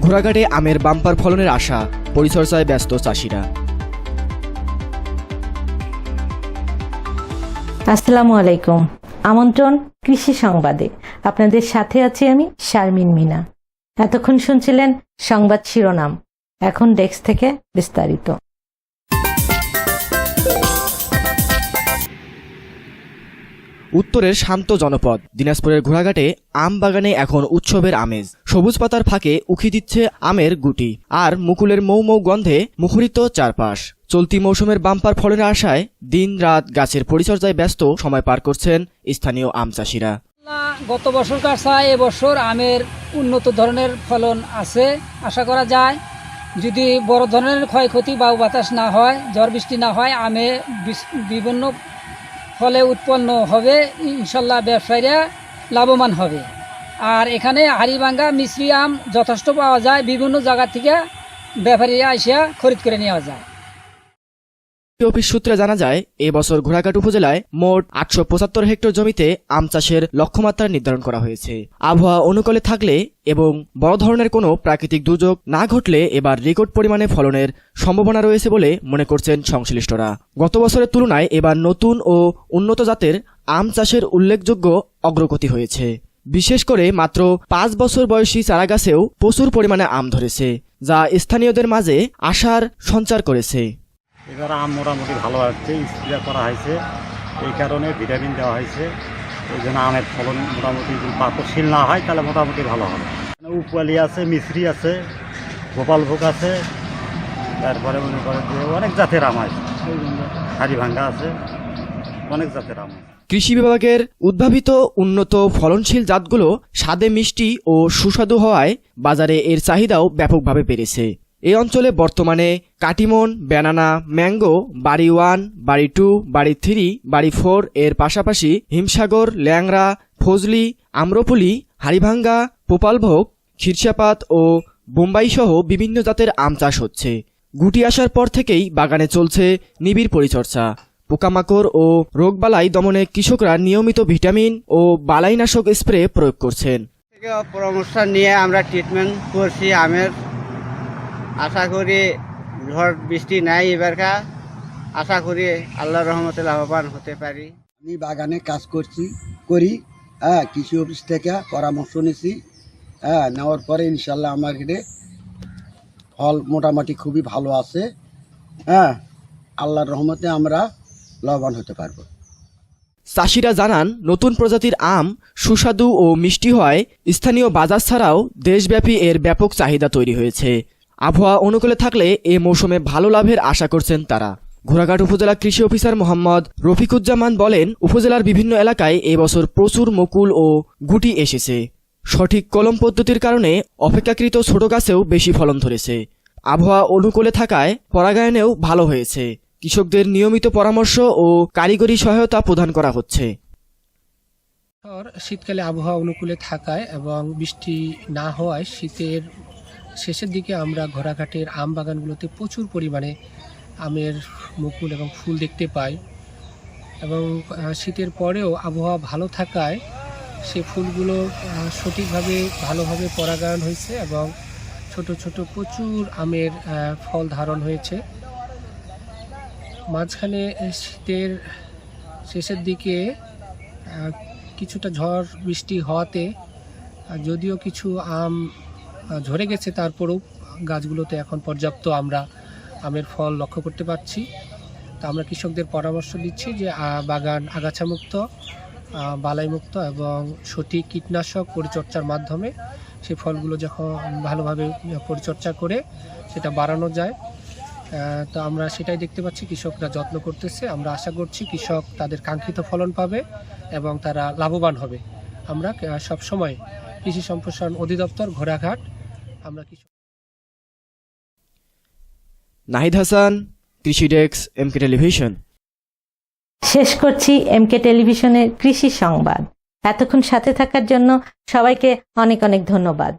ঘোড়াঘাটে আমের বাম্পার ফলনের আশা, পরিচর্যায় ব্যস্ত চাষিরা। আসসালামু আলাইকুম। আমন্ত্রণ কৃষি সংবাদে। আপনাদের সাথে আছি আমি শারমিন মিনা। এতক্ষণ শুনছিলেন সংবাদ শিরোনাম, এখন ডেস্ক থেকে বিস্তারিত। উত্তরের শান্ত জনপদ দিনাজপুরের ঘোড়াঘাটে আম বাগানে এখন উৎসবের আমেজ। সবুজ পাতার ফাঁকে উকি দিচ্ছে আমের গুটি, আর মুকুলের মৌ মৌ গন্ধে মুখরিত চারপাশ। চলতি মৌসুমের বাম্পার ফলের আশায় দিন রাত গাছের পরিচর্যায় ব্যস্ত সময় পার করছেন স্থানীয় আম চাষিরা। গত বছরকার চাই এবছর আমের উন্নত ধরনের ফলন আছে আশা করা যায়। যদি বড় ধরনের ক্ষয়ক্ষতি বা বাতাস না হয়, ঝড় বৃষ্টি না হয়, আমে বিভিন্ন ফলে উৎপন্ন হবে, ইনশাল্লাহ ব্যবসায়ীরা লাভবান হবে। আর এখানে হাড়িভাঙ্গা মিশ্রি আম যথেষ্ট পাওয়া যায়, বিভিন্ন জায়গা থেকে ব্যাপারীরা এসে খরিদ করে নেওয়া যায়। অফিস সূত্রে জানা যায়, এবছর ঘোড়াঘাট উপজেলায় মোট 875 হেক্টর জমিতে আম চাষের লক্ষ্যমাত্রা নির্ধারণ করা হয়েছে। আবহাওয়া অনুকূলে থাকলে এবং বড় ধরনের কোনো প্রাকৃতিক দুর্যোগ না ঘটলে এবার রেকর্ড পরিমাণে ফলনের সম্ভাবনা রয়েছে বলে মনে করছেন সংশ্লিষ্টরা। গত বছরের তুলনায় এবার নতুন ও উন্নত জাতের আম চাষের উল্লেখযোগ্য অগ্রগতি হয়েছে। বিশেষ করে মাত্র 5 বছর বয়সী চারাগাছেও প্রচুর পরিমাণে আম ধরেছে, যা স্থানীয়দের মাঝে আশার সঞ্চার করেছে। এবার আম মোটামুটি ভালো আসছে, স্প্রে করা হয়েছে, এই কারণে ভিটামিন দেওয়া হয়েছে। এই জন্য আমের ফলন মোটামুটি যদি পাথরশীল না হয় তাহলে মোটামুটি ভালো হবে। উপলি আছে, মিশ্রি আছে, গোপালভোগ আছে, তারপরে মনে করেন যে অনেক জাতের আম আছে, হাড়িভাঙ্গা আছে, অনেক জাতের আম। কৃষি বিভাগের উদ্ভাবিত উন্নত ফলনশীল জাতগুলো স্বাদে মিষ্টি ও সুস্বাদু হওয়ায় বাজারে এর চাহিদাও ব্যাপকভাবে বেড়েছে। এই অঞ্চলে বর্তমানে কাটিমন, ব্যানানা, ম্যাঙ্গো, বাড়ি 1, বাড়ি 2, বাড়ি 3, বাড়ি 4 এর পাশাপাশি হিমসাগর, ল্যাংড়া, ফজলি, আম্রপলি, হাড়িভাঙ্গা, পোপালভোগ, ক্ষীরসাপাত ও বোম্বাই সহ বিভিন্ন জাতের আম চাষ হচ্ছে। গুটি আসার পর থেকেই বাগানে চলছে নিবিড় পরিচর্যা। পোকামাকড় ও রোগবালাই দমনে কৃষকরা নিয়মিত ভিটামিন ও বালাইনাশক স্প্রে প্রয়োগ করছেন। পরামর্শ নিয়ে আমরা ট্রিটমেন্ট করছি আমের। আশা করি ঝড় বৃষ্টি নাই এবারকার, আশা করি আল্লাহর রহমতে লাভবান হতে পারি। আমি বাগানে কাজ করি, কৃষি অফিস থেকে পরামর্শ নিছি, নেওয়ার পরে ইনশাল্লাহ আমার এখানে ফল মোটামুটি খুবই ভালো আছে। আল্লাহর রহমতে আমরা লাভবান হতে পারবো। চাষিরা জানান, নতুন প্রজাতির আম সুস্বাদু ও মিষ্টি হওয়ায় স্থানীয় বাজার ছাড়াও দেশব্যাপী এর ব্যাপক চাহিদা তৈরি হয়েছে। আবহাওয়া অনুকূলে থাকলে এ মৌসুমে ভালো লাভের আশা করছেন তারা। ঘোড়াঘাট উপজেলা কৃষি অফিসার মোহাম্মদ রফিকুজ্জামান বলেন, উপজেলার বিভিন্ন এলাকায় এবছর প্রচুর মুকুল ও গুটি এসেছে। সঠিক কলম পদ্ধতির কারণে অপেক্ষাকৃত ছোট গাছেও বেশি ফলন ধরেছে। আবহাওয়া অনুকূলে থাকায় পরাগায়নেও ভালো হয়েছে। কৃষকদের নিয়মিত পরামর্শ ও কারিগরি সহায়তা প্রদান করা হচ্ছে। শীতকালে আবহাওয়া অনুকূলে থাকায় এবং বৃষ্টি না হওয়ায় শীতের শেষের দিকে আমরা ঘোড়াঘাটের আম বাগানগুলোতে প্রচুর পরিমাণে আমের মুকুল এবং ফুল দেখতে পাই। এবং শীতের পরেও আবহাওয়া ভালো থাকায় সে ফুলগুলো সঠিকভাবে ভালোভাবে পরাগায়ন হয়েছে এবং ছোট ছোট প্রচুর আমের ফল ধারণ হয়েছে। মাঝখানে শীতের শেষের দিকে কিছুটা ঝড় বৃষ্টি হওয়াতে যদিও কিছু আম ঝরে গেছে, তারপরেও গাছগুলোতে এখন পর্যাপ্ত আমরা আমের ফল লক্ষ্য করতে পারছি। তা আমরা কৃষকদের পরামর্শ দিচ্ছি যে বাগান আগাছামুক্ত, বালাইমুক্ত এবং সঠিক কীটনাশক পরিচর্যার মাধ্যমে সেই ফলগুলো যখন ভালোভাবে পরিচর্যা করে সেটা বাড়ানো যায়। তো আমরা সেটাই দেখতে পাচ্ছি, কৃষকরা যত্ন করতেছে। আমরা আশা করছি কৃষক তাদের কাঙ্ক্ষিত ফলন পাবে এবং তারা লাভবান হবে। আমরা সবসময় কৃষি সম্প্রসারণ অধিদপ্তর ঘোড়াঘাট আমরা কৃষক। নাহিদ হাসান, কৃষি ডেস্ক, এমকে টেলিভিশন। শেষ করছি এমকে টেলিভিশনের কৃষি সংবাদ। এতক্ষণ সাথে থাকার জন্য সবাইকে অনেক অনেক ধন্যবাদ।